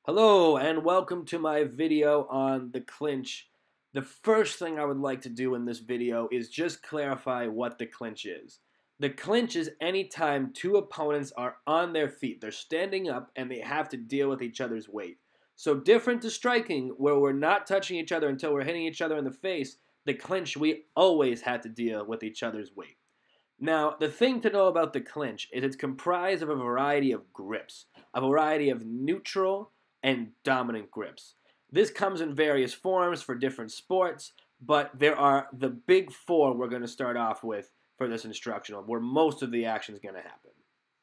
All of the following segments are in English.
Hello and welcome to my video on the clinch. The first thing I would like to do in this video is just clarify what the clinch is. The clinch is any time two opponents are on their feet. They're standing up and they have to deal with each other's weight. So different to striking, where we're not touching each other until we're hitting each other in the face, the clinch we always had to deal with each other's weight. Now, the thing to know about the clinch is it's comprised of a variety of grips, a variety of neutral and dominant grips. This comes in various forms for different sports, but there are the big four we're going to start off with for this instructional, where most of the action is going to happen.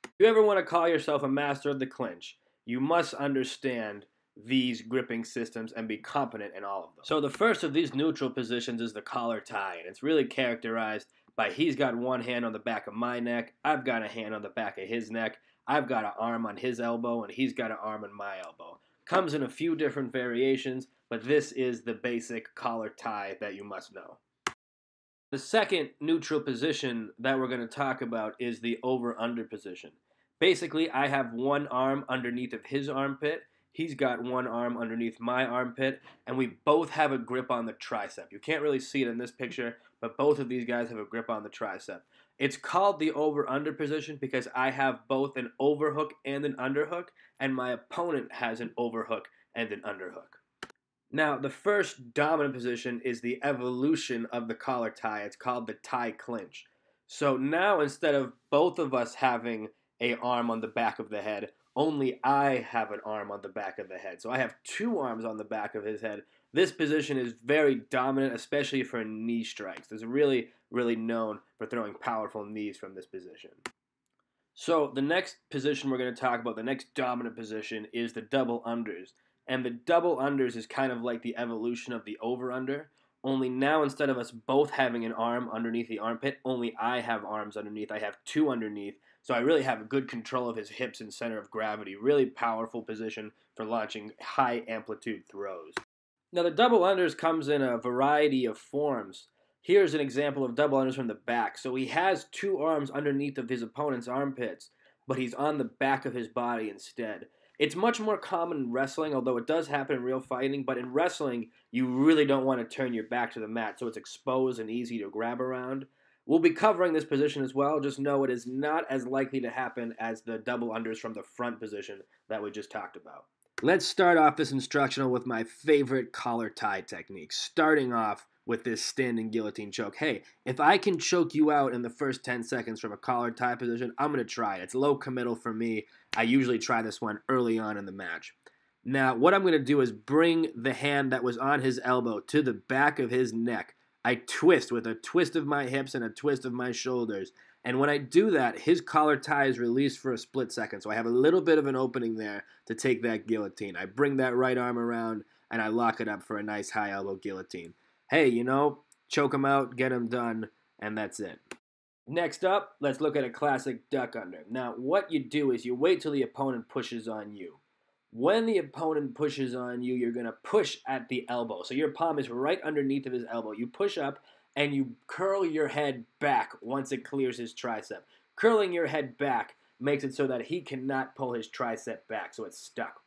If you ever want to call yourself a master of the clinch, you must understand these gripping systems and be competent in all of them. So the first of these neutral positions is the collar tie, and it's really characterized by he's got one hand on the back of my neck, I've got a hand on the back of his neck, I've got an arm on his elbow, and he's got an arm on my elbow. Comes in a few different variations, but this is the basic collar tie that you must know. The second neutral position that we're going to talk about is the over-under position. Basically, I have one arm underneath of his armpit, he's got one arm underneath my armpit, and we both have a grip on the tricep. You can't really see it in this picture, but both of these guys have a grip on the tricep. It's called the over-under position because I have both an overhook and an underhook, and my opponent has an overhook and an underhook. Now, the first dominant position is the evolution of the collar tie. It's called the tie clinch. So now, instead of both of us having an arm on the back of the head, only I have an arm on the back of the head. So I have two arms on the back of his head. This position is very dominant, especially for knee strikes. It's really known for throwing powerful knees from this position. So the next position we're going to talk about, the next dominant position, is the double unders. And the double unders is kind of like the evolution of the over-under, only now instead of us both having an arm underneath the armpit, only I have arms underneath. I have two underneath, so I really have good control of his hips and center of gravity. Really powerful position for launching high amplitude throws. Now the double unders comes in a variety of forms. Here's an example of double unders from the back. So he has two arms underneath of his opponent's armpits, but he's on the back of his body instead. It's much more common in wrestling, although it does happen in real fighting, but in wrestling, you really don't want to turn your back to the mat, so it's exposed and easy to grab around. We'll be covering this position as well. Just know it is not as likely to happen as the double unders from the front position that we just talked about. Let's start off this instructional with my favorite collar tie technique, starting off with this standing guillotine choke. Hey, if I can choke you out in the first 10 seconds from a collar tie position, I'm going to try it. It's low committal for me. I usually try this one early on in the match. Now, what I'm going to do is bring the hand that was on his elbow to the back of his neck. I twist with a twist of my hips and a twist of my shoulders. And when I do that, his collar tie is released for a split second. So I have a little bit of an opening there to take that guillotine. I bring that right arm around and I lock it up for a nice high elbow guillotine. Hey, you know, choke him out, get him done, and that's it. Next up, let's look at a classic duck under. Now, what you do is you wait till the opponent pushes on you. When the opponent pushes on you, you're going to push at the elbow. So your palm is right underneath of his elbow. You push up and you curl your head back once it clears his tricep. Curling your head back makes it so that he cannot pull his tricep back, so it's stuck.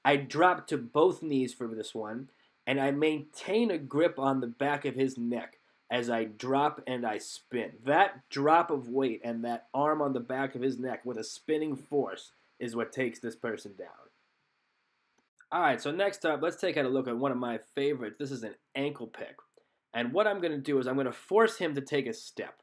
I drop to both knees for this one, and I maintain a grip on the back of his neck as I drop and I spin. That drop of weight and that arm on the back of his neck with a spinning force is what takes this person down. Alright, so next up, let's take a look at one of my favorites. This is an ankle pick. And what I'm going to do is I'm going to force him to take a step.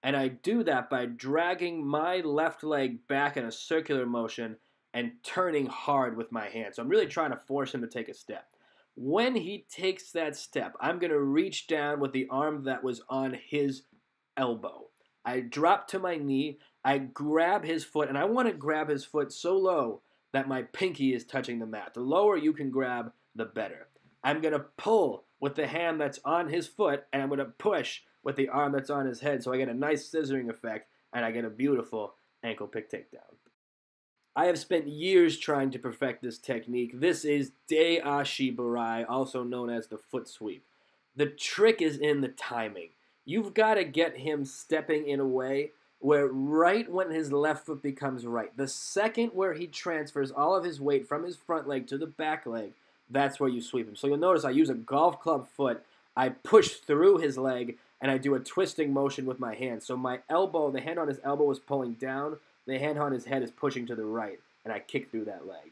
And I do that by dragging my left leg back in a circular motion and turning hard with my hand. So I'm really trying to force him to take a step. When he takes that step, I'm going to reach down with the arm that was on his elbow. I drop to my knee, I grab his foot, and I want to grab his foot so low that my pinky is touching the mat. The lower you can grab, the better. I'm going to pull with the hand that's on his foot, and I'm going to push with the arm that's on his head, so I get a nice scissoring effect, and I get a beautiful ankle pick takedown. I have spent years trying to perfect this technique. This is De Ashi Barai, also known as the foot sweep. The trick is in the timing. You've got to get him stepping in a way where right when his left foot becomes right, the second where he transfers all of his weight from his front leg to the back leg, that's where you sweep him. So you'll notice I use a golf club foot, I push through his leg, and I do a twisting motion with my hand. So my elbow, the hand on his elbow is pulling down, the hand on his head is pushing to the right, and I kick through that leg.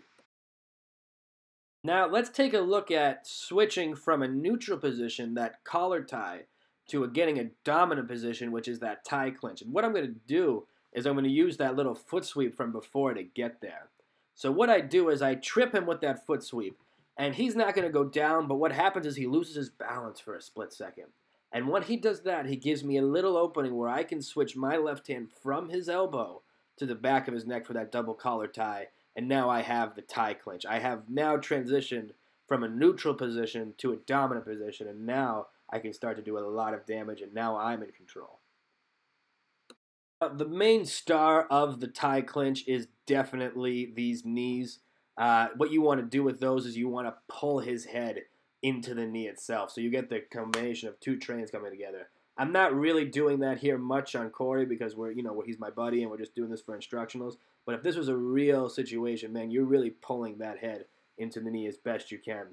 Now let's take a look at switching from a neutral position, that collar tie, to getting a dominant position, which is that tie clinch. And what I'm going to do is I'm going to use that little foot sweep from before to get there. So what I do is I trip him with that foot sweep, and he's not going to go down, but what happens is he loses his balance for a split second. And when he does that, he gives me a little opening where I can switch my left hand from his elbow to the back of his neck for that double collar tie, and now I have the tie clinch. I have now transitioned from a neutral position to a dominant position, and now I can start to do a lot of damage, and now I'm in control. The main star of the tie clinch is definitely these knees. What you want to do with those is you want to pull his head into the knee itself, so you get the combination of two trains coming together. I'm not really doing that here much on Corey because he's my buddy and we're just doing this for instructionals. But if this was a real situation, man, you're really pulling that head into the knee as best you can.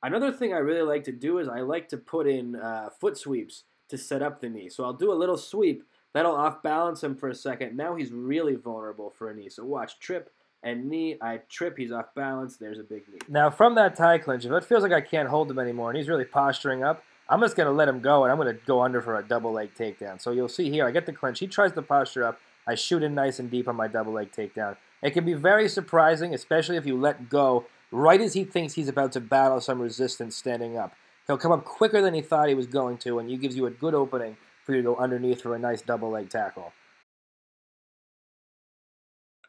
Another thing I really like to do is I like to put in foot sweeps to set up the knee. So I'll do a little sweep. That'll off-balance him for a second. Now he's really vulnerable for a knee. So watch, trip and knee. I trip, he's off balance. There's a big knee. Now from that tie clinch, if it feels like I can't hold him anymore and he's really posturing up, I'm just going to let him go, and I'm going to go under for a double leg takedown. So you'll see here, I get the clinch. He tries to posture up. I shoot in nice and deep on my double leg takedown. It can be very surprising, especially if you let go right as he thinks he's about to battle some resistance standing up. He'll come up quicker than he thought he was going to, and he gives you a good opening for you to go underneath for a nice double leg tackle.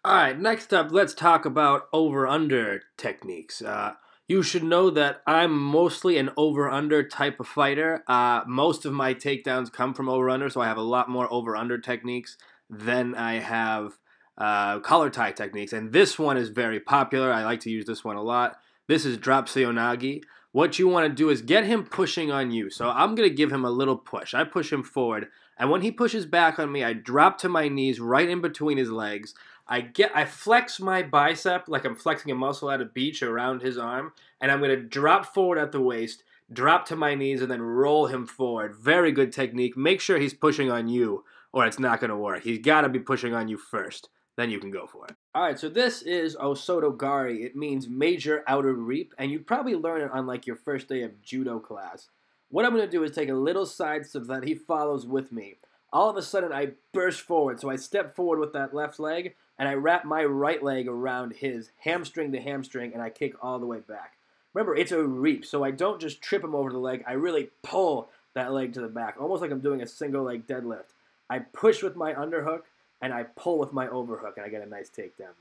All right, next up, let's talk about over-under techniques. You should know that I'm mostly an over-under type of fighter. Most of my takedowns come from over-under, so I have a lot more over-under techniques than I have collar tie techniques. And this one is very popular. I like to use this one a lot. This is drop seonagi. What you want to do is get him pushing on you. So I'm going to give him a little push. I push him forward, and when he pushes back on me, I drop to my knees right in between his legs. I flex my bicep like I'm flexing a muscle at a beach around his arm, and I'm going to drop forward at the waist, drop to my knees, and then roll him forward. Very good technique. Make sure he's pushing on you, or it's not going to work. He's got to be pushing on you first. Then you can go for it. All right, so this is Osoto Gari. It means major outer reap, and you'd probably learn it on like your first day of judo class. What I'm going to do is take a little side step that he follows with me. All of a sudden, I burst forward. So I step forward with that left leg, and I wrap my right leg around his hamstring to hamstring, and I kick all the way back. Remember, it's a reap, so I don't just trip him over the leg. I really pull that leg to the back, almost like I'm doing a single leg deadlift. I push with my underhook, and I pull with my overhook, and I get a nice takedown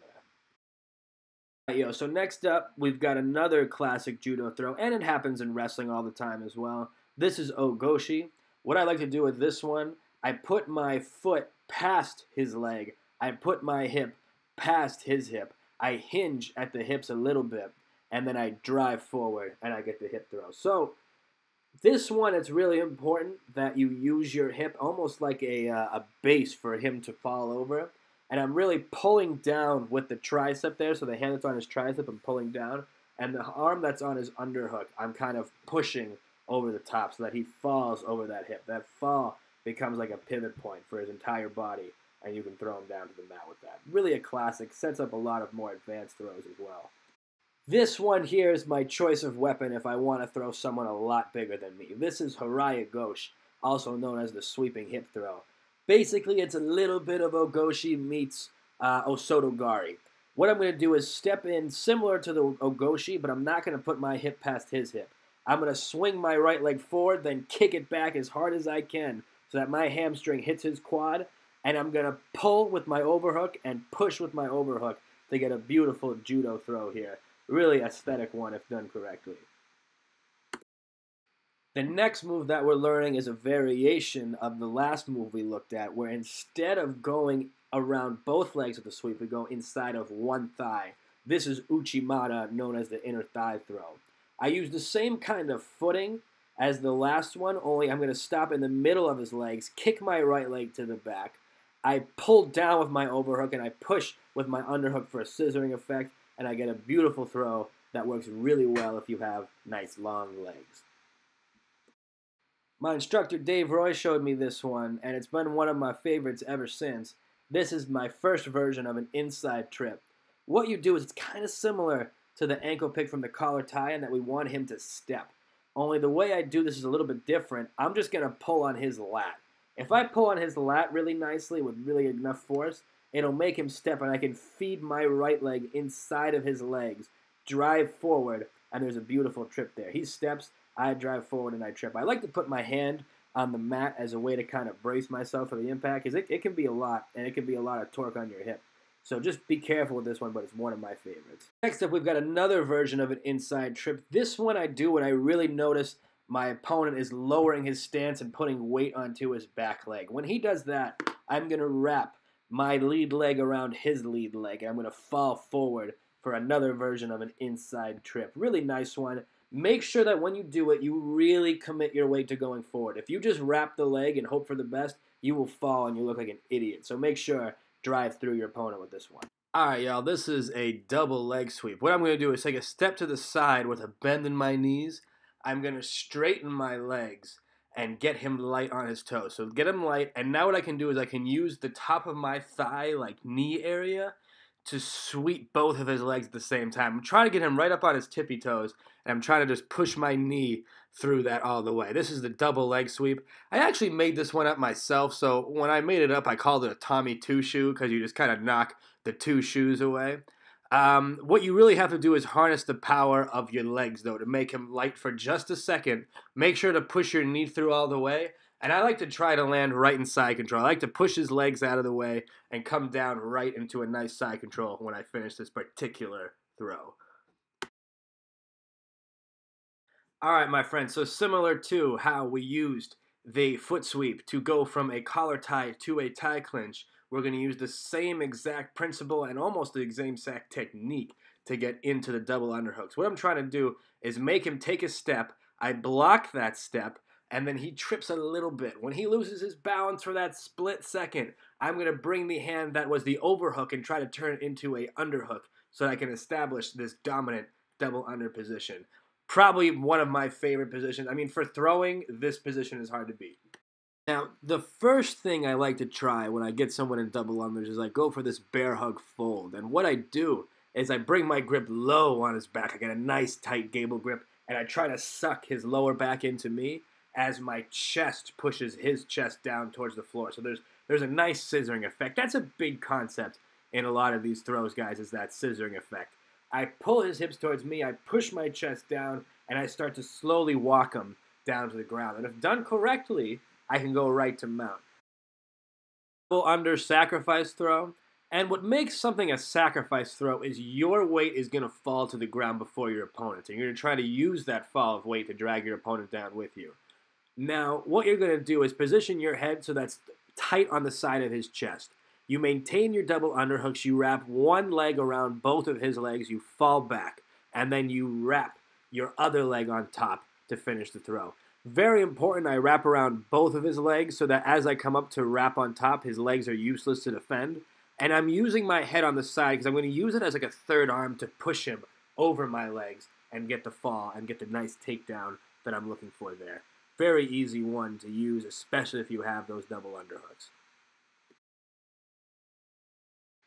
there. So next up, we've got another classic judo throw, and it happens in wrestling all the time as well. This is ogoshi. What I like to do with this one, I put my foot past his leg. I put my hip past his hip. I hinge at the hips a little bit, and then I drive forward, and I get the hip throw. So this one, it's really important that you use your hip almost like a base for him to fall over. And I'm really pulling down with the tricep there, so the hand that's on his tricep, I'm pulling down. And the arm that's on his underhook, I'm kind of pushing over the top so that he falls over that hip. That fall becomes like a pivot point for his entire body, and you can throw him down to the mat with that. Really a classic, sets up a lot of more advanced throws as well. This one here is my choice of weapon if I want to throw someone a lot bigger than me. This is Haraya Gosh, also known as the sweeping hip throw. Basically, it's a little bit of Ogoshi meets Osoto Gari. What I'm going to do is step in similar to the Ogoshi, but I'm not going to put my hip past his hip. I'm going to swing my right leg forward, then kick it back as hard as I can so that my hamstring hits his quad, and I'm going to pull with my overhook and push with my overhook to get a beautiful judo throw here. Really aesthetic one if done correctly. The next move that we're learning is a variation of the last move we looked at, where instead of going around both legs with the sweep, we go inside of one thigh. This is Uchimata, known as the inner thigh throw. I use the same kind of footing as the last one, only I'm going to stop in the middle of his legs, kick my right leg to the back. I pull down with my overhook and I push with my underhook for a scissoring effect, and I get a beautiful throw that works really well if you have nice long legs. My instructor Dave Roy showed me this one, and it's been one of my favorites ever since. This is my first version of an inside trip. What you do is it's kind of similar to the ankle pick from the collar tie in that we want him to step. Only the way I do this is a little bit different. I'm just going to pull on his lat. If I pull on his lat really nicely with really enough force, it'll make him step, and I can feed my right leg inside of his legs, drive forward, and there's a beautiful trip there. He steps, I drive forward, and I trip. I like to put my hand on the mat as a way to kind of brace myself for the impact, because it can be a lot, and it can be a lot of torque on your hip. So just be careful with this one, but it's one of my favorites. Next up, we've got another version of an inside trip. This one I do when I really notice my opponent is lowering his stance and putting weight onto his back leg. When he does that, I'm going to wrap my lead leg around his lead leg, and I'm going to fall forward for another version of an inside trip. Really nice one. Make sure that when you do it, you really commit your weight to going forward. If you just wrap the leg and hope for the best, you will fall and you look like an idiot. So make sure drive through your opponent with this one. All right, y'all, this is a double leg sweep. What I'm going to do is take a step to the side with a bend in my knees. I'm going to straighten my legs and get him light on his toes. So get him light, and now what I can do is I can use the top of my thigh, like knee area, to sweep both of his legs at the same time. I'm trying to get him right up on his tippy toes, and I'm trying to just push my knee through that all the way. This is the double leg sweep. I actually made this one up myself, so when I made it up, I called it a Tommy two shoe because you just kind of knock the two shoes away. What you really have to do is harness the power of your legs, though, to make him light for just a second. Make sure to push your knee through all the way. And I like to try to land right in side control. I like to push his legs out of the way and come down right into a nice side control when I finish this particular throw. All right, my friends, so similar to how we used the foot sweep to go from a collar tie to a tie clinch, we're going to use the same exact principle and almost the same exact technique to get into the double underhooks. What I'm trying to do is make him take a step. I block that step, and then he trips a little bit. When he loses his balance for that split second, I'm going to bring the hand that was the overhook and try to turn it into a underhook so that I can establish this dominant double under position. Probably one of my favorite positions. I mean, for throwing, this position is hard to beat. Now, the first thing I like to try when I get someone in double unders is I go for this bear hug fold. And what I do is I bring my grip low on his back. I get a nice tight gable grip, and I try to suck his lower back into me as my chest pushes his chest down towards the floor. So there's a nice scissoring effect. That's a big concept in a lot of these throws, guys, is that scissoring effect. I pull his hips towards me, I push my chest down, and I start to slowly walk him down to the ground. And if done correctly, I can go right to mount. Double under sacrifice throw. And what makes something a sacrifice throw is your weight is going to fall to the ground before your opponent's. And you're going to try to use that fall of weight to drag your opponent down with you. Now, what you're going to do is position your head so that's tight on the side of his chest. You maintain your double underhooks. You wrap one leg around both of his legs. You fall back. And then you wrap your other leg on top to finish the throw. Very important, I wrap around both of his legs so that as I come up to wrap on top, his legs are useless to defend. And I'm using my head on the side because I'm going to use it as like a third arm to push him over my legs and get the fall and get the nice takedown that I'm looking for there. Very easy one to use, especially if you have those double underhooks.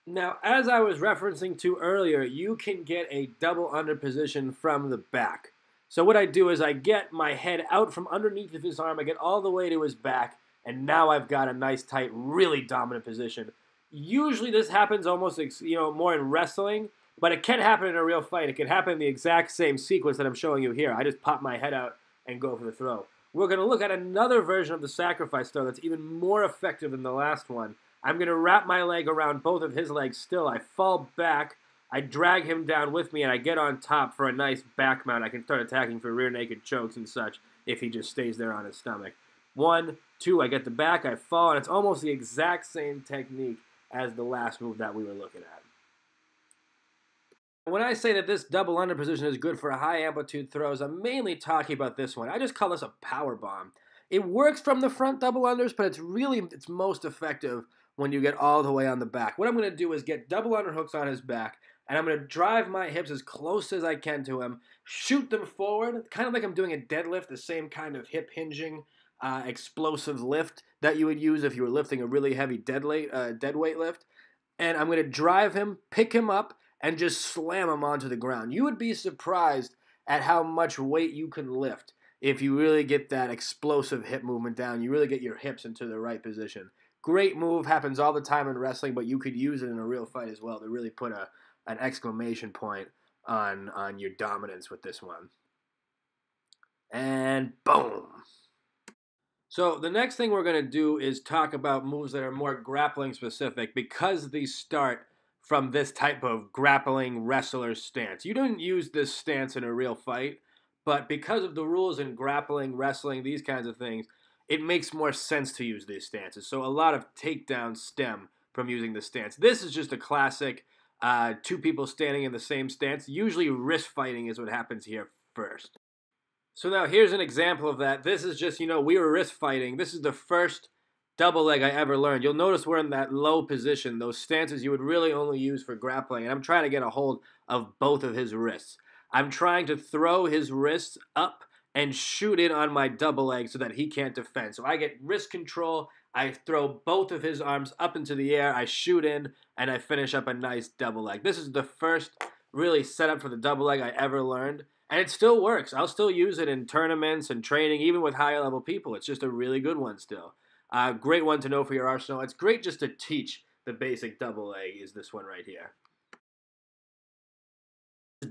Now, as I was referencing to earlier, you can get a double under position from the back. So what I do is I get my head out from underneath of his arm, I get all the way to his back, and now I've got a nice, tight, really dominant position. Usually this happens almost, more in wrestling, but it can happen in a real fight. It can happen in the exact same sequence that I'm showing you here. I just pop my head out and go for the throw. We're going to look at another version of the sacrifice throw that's even more effective than the last one. I'm going to wrap my leg around both of his legs still. I fall back, I drag him down with me, and I get on top for a nice back mount. I can start attacking for rear naked chokes and such if he just stays there on his stomach. 1, 2, I get the back, I fall, and it's almost the exact same technique as the last move that we were looking at. When I say that this double under position is good for high amplitude throws, I'm mainly talking about this one. I just call this a power bomb. It works from the front double unders, but it's most effective when you get all the way on the back. What I'm going to do is get double underhooks on his back, and I'm going to drive my hips as close as I can to him, shoot them forward, kind of like I'm doing a deadlift, the same kind of hip hinging, explosive lift that you would use if you were lifting a really heavy dead weight lift. And I'm going to drive him, pick him up, and just slam him onto the ground. You would be surprised at how much weight you can lift if you really get that explosive hip movement down. You really get your hips into the right position. Great move, happens all the time in wrestling, but you could use it in a real fight as well to really put an exclamation point on your dominance with this one. And boom. So the next thing we're going to do is talk about moves that are more grappling specific because these start from this type of grappling wrestler stance. You don't use this stance in a real fight, but because of the rules in grappling, wrestling, these kinds of things, it makes more sense to use these stances. So a lot of takedowns stem from using the stance. This is just a classic two people standing in the same stance. Usually wrist fighting is what happens here first. So now here's an example of that. This is just, we were wrist fighting. This is the first double leg I ever learned. You'll notice we're in that low position, those stances you would really only use for grappling. And I'm trying to get a hold of both of his wrists. I'm trying to throw his wrists up and shoot in on my double leg so that he can't defend. So I get wrist control. I throw both of his arms up into the air. I shoot in, and I finish up a nice double leg. This is the first really setup for the double leg I ever learned. And it still works. I'll still use it in tournaments and training, even with higher level people. It's just a really good one still. Great one to know for your arsenal. It's great just to teach the basic double leg is this one right here.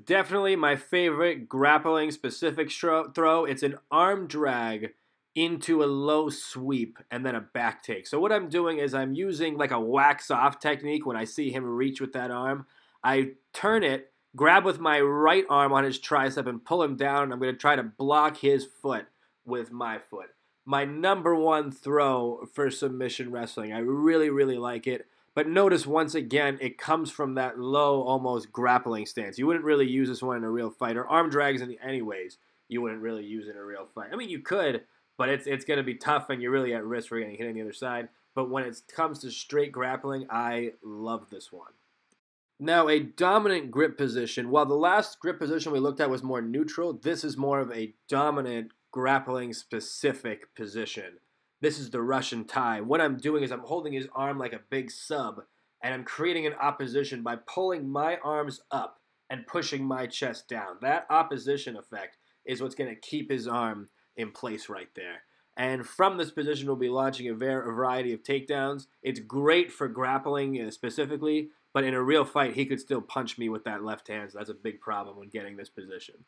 Definitely my favorite grappling specific throw. It's an arm drag into a low sweep and then a back take. So what I'm doing is I'm using like a wax off technique when I see him reach with that arm. I turn it, grab with my right arm on his tricep and pull him down. And I'm going to try to block his foot with my foot. My number one throw for submission wrestling. I really, really like it. But notice once again, it comes from that low, almost grappling stance. You wouldn't really use this one in a real fight. Or arm drags anyways, you wouldn't really use in a real fight. I mean, you could, but it's going to be tough and you're really at risk for getting hit on the other side. But when it comes to straight grappling, I love this one. Now, a dominant grip position. While the last grip position we looked at was more neutral, this is more of a dominant grappling specific position. This is the Russian tie. What I'm doing is I'm holding his arm like a big sub, and I'm creating an opposition by pulling my arms up and pushing my chest down. That opposition effect is what's going to keep his arm in place right there. And from this position, we'll be launching a variety of takedowns. It's great for grappling specifically, but in a real fight, he could still punch me with that left hand, so that's a big problem when getting this position.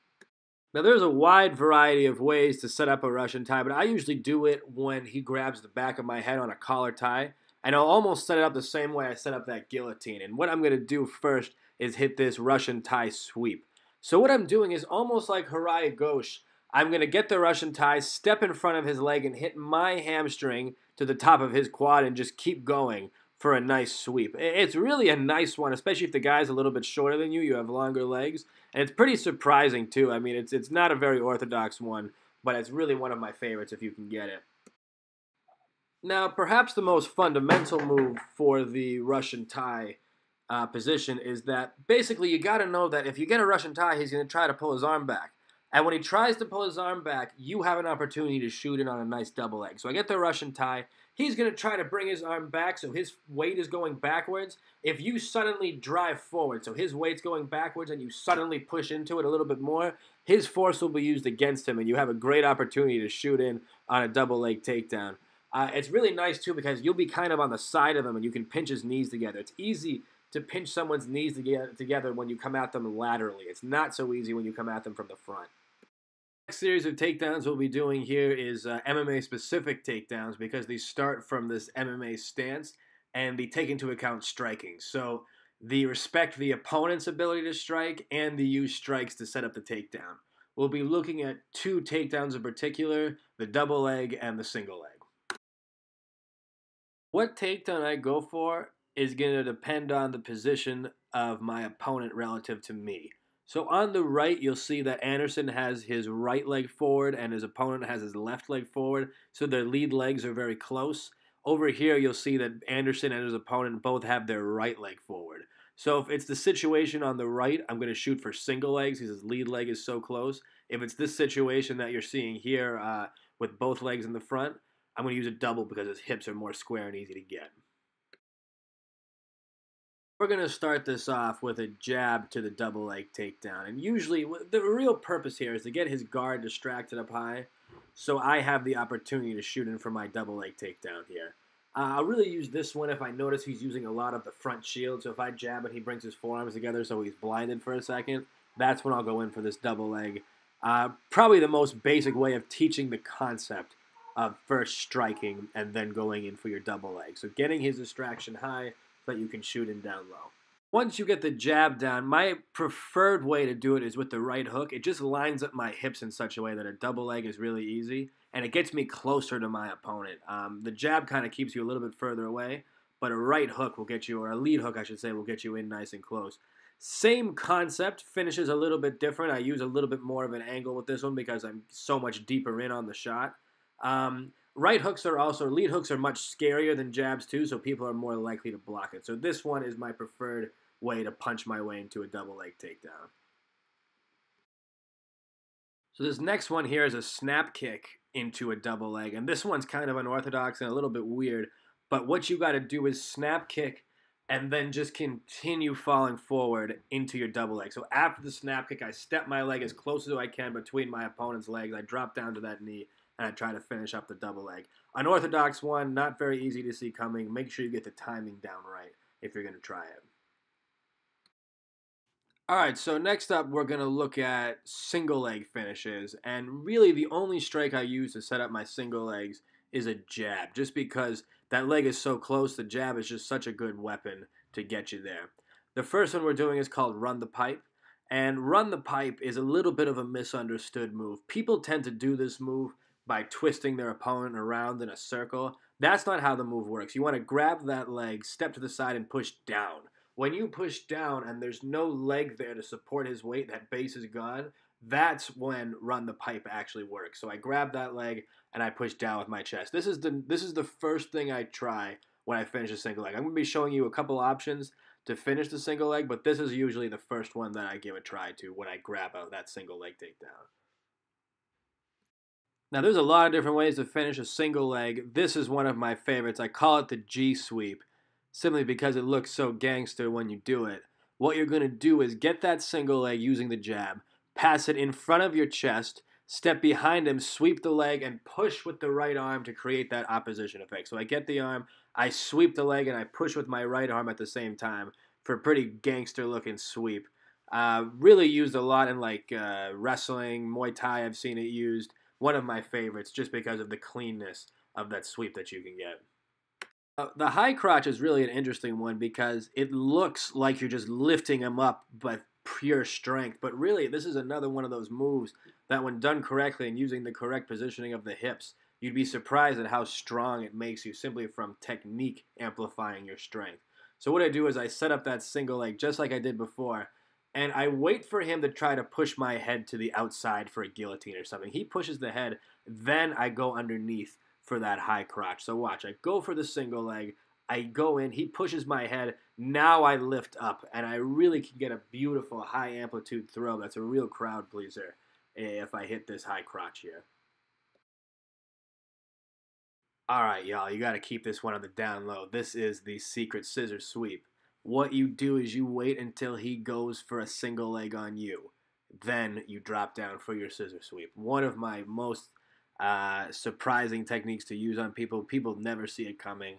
Now, there's a wide variety of ways to set up a Russian tie, but I usually do it when he grabs the back of my head on a collar tie, and I'll almost set it up the same way I set up that guillotine. And what I'm going to do first is hit this Russian tie sweep. So what I'm doing is almost like Harai Ghosh. I'm going to get the Russian tie, step in front of his leg, and hit my hamstring to the top of his quad and just keep going for a nice sweep. It's really a nice one, especially if the guy's a little bit shorter than you. You have longer legs. And it's pretty surprising, too. I mean, it's not a very orthodox one, but it's really one of my favorites if you can get it. Now, perhaps the most fundamental move for the Russian tie position is that basically you got to know that if you get a Russian tie, he's going to try to pull his arm back. And when he tries to pull his arm back, you have an opportunity to shoot in on a nice double leg. So I get the Russian tie. He's going to try to bring his arm back, so his weight is going backwards. If you suddenly drive forward, so his weight's going backwards, and you suddenly push into it a little bit more, his force will be used against him, and you have a great opportunity to shoot in on a double leg takedown. It's really nice, too, because you'll be kind of on the side of him, and you can pinch his knees together. It's easy to pinch someone's knees together when you come at them laterally. It's not so easy when you come at them from the front. Next series of takedowns we'll be doing here is MMA specific takedowns because they start from this MMA stance and they take into account striking. So they respect the opponent's ability to strike and they use strikes to set up the takedown. We'll be looking at two takedowns in particular, the double leg and the single leg. What takedown I go for is going to depend on the position of my opponent relative to me. So on the right, you'll see that Anderson has his right leg forward and his opponent has his left leg forward. So their lead legs are very close. Over here, you'll see that Anderson and his opponent both have their right leg forward. So if it's the situation on the right, I'm going to shoot for single legs because his lead leg is so close. If it's this situation that you're seeing here with both legs in the front, I'm going to use a double because his hips are more square and easy to get. We're going to start this off with a jab to the double leg takedown. And usually, the real purpose here is to get his guard distracted up high so I have the opportunity to shoot in for my double leg takedown here. I'll really use this one if I notice he's using a lot of the front shield. So if I jab and he brings his forearms together so he's blinded for a second, that's when I'll go in for this double leg. Probably the most basic way of teaching the concept of first striking and then going in for your double leg. So getting his distraction high so that you can shoot him down low. Once you get the jab down, my preferred way to do it is with the right hook. It just lines up my hips in such a way that a double leg is really easy, and it gets me closer to my opponent. The jab kind of keeps you a little bit further away, but a right hook will get you, or a lead hook, I should say, will get you in nice and close. Same concept, finishes a little bit different. I use a little bit more of an angle with this one because I'm so much deeper in on the shot. Right hooks are also, lead hooks are much scarier than jabs too, so people are more likely to block it. So this one is my preferred way to punch my way into a double leg takedown. So this next one here is a snap kick into a double leg, and this one's kind of unorthodox and a little bit weird, but what you got to do is snap kick and then just continue falling forward into your double leg. So after the snap kick, I step my leg as close as I can between my opponent's legs. I drop down to that knee, and I try to finish up the double leg. Unorthodox one, not very easy to see coming. Make sure you get the timing down right if you're going to try it. All right, so next up, we're going to look at single leg finishes. And really, the only strike I use to set up my single legs is a jab. Just because that leg is so close, the jab is just such a good weapon to get you there. The first one we're doing is called run the pipe. And run the pipe is a little bit of a misunderstood move. People tend to do this move by twisting their opponent around in a circle. That's not how the move works. You want to grab that leg, step to the side, and push down. When you push down and there's no leg there to support his weight, that base is gone, that's when run the pipe actually works. So I grab that leg and I push down with my chest. This is the first thing I try when I finish a single leg. I'm going to be showing you a couple options to finish the single leg, but this is usually the first one that I give a try to when I grab out that single leg takedown. Now, there's a lot of different ways to finish a single leg. This is one of my favorites. I call it the G sweep, simply because it looks so gangster when you do it. What you're going to do is get that single leg using the jab, pass it in front of your chest, step behind him, sweep the leg, and push with the right arm to create that opposition effect. So I get the arm, I sweep the leg, and I push with my right arm at the same time for a pretty gangster-looking sweep. Really used a lot in like wrestling, Muay Thai, I've seen it used. One of my favorites just because of the cleanness of that sweep that you can get. The high crotch is really an interesting one because it looks like you're just lifting him up by pure strength. But really, this is another one of those moves that when done correctly and using the correct positioning of the hips, you'd be surprised at how strong it makes you simply from technique amplifying your strength. So what I do is I set up that single leg just like I did before, and I wait for him to try to push my head to the outside for a guillotine or something. He pushes the head, then I go underneath for that high crotch. So watch, I go for the single leg, I go in, he pushes my head, now I lift up, and I really can get a beautiful high amplitude throw. That's a real crowd pleaser if I hit this high crotch here. Alright, y'all, you got to keep this one on the down low. This is the secret scissor sweep. What you do is you wait until he goes for a single leg on you. Then you drop down for your scissor sweep. One of my most surprising techniques to use on people. People never see it coming.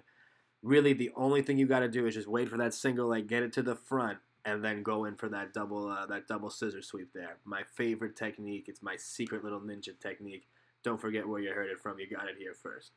Really, the only thing you got to do is just wait for that single leg, get it to the front, and then go in for that double scissor sweep there. My favorite technique. It's my secret little ninja technique. Don't forget where you heard it from. You got it here first.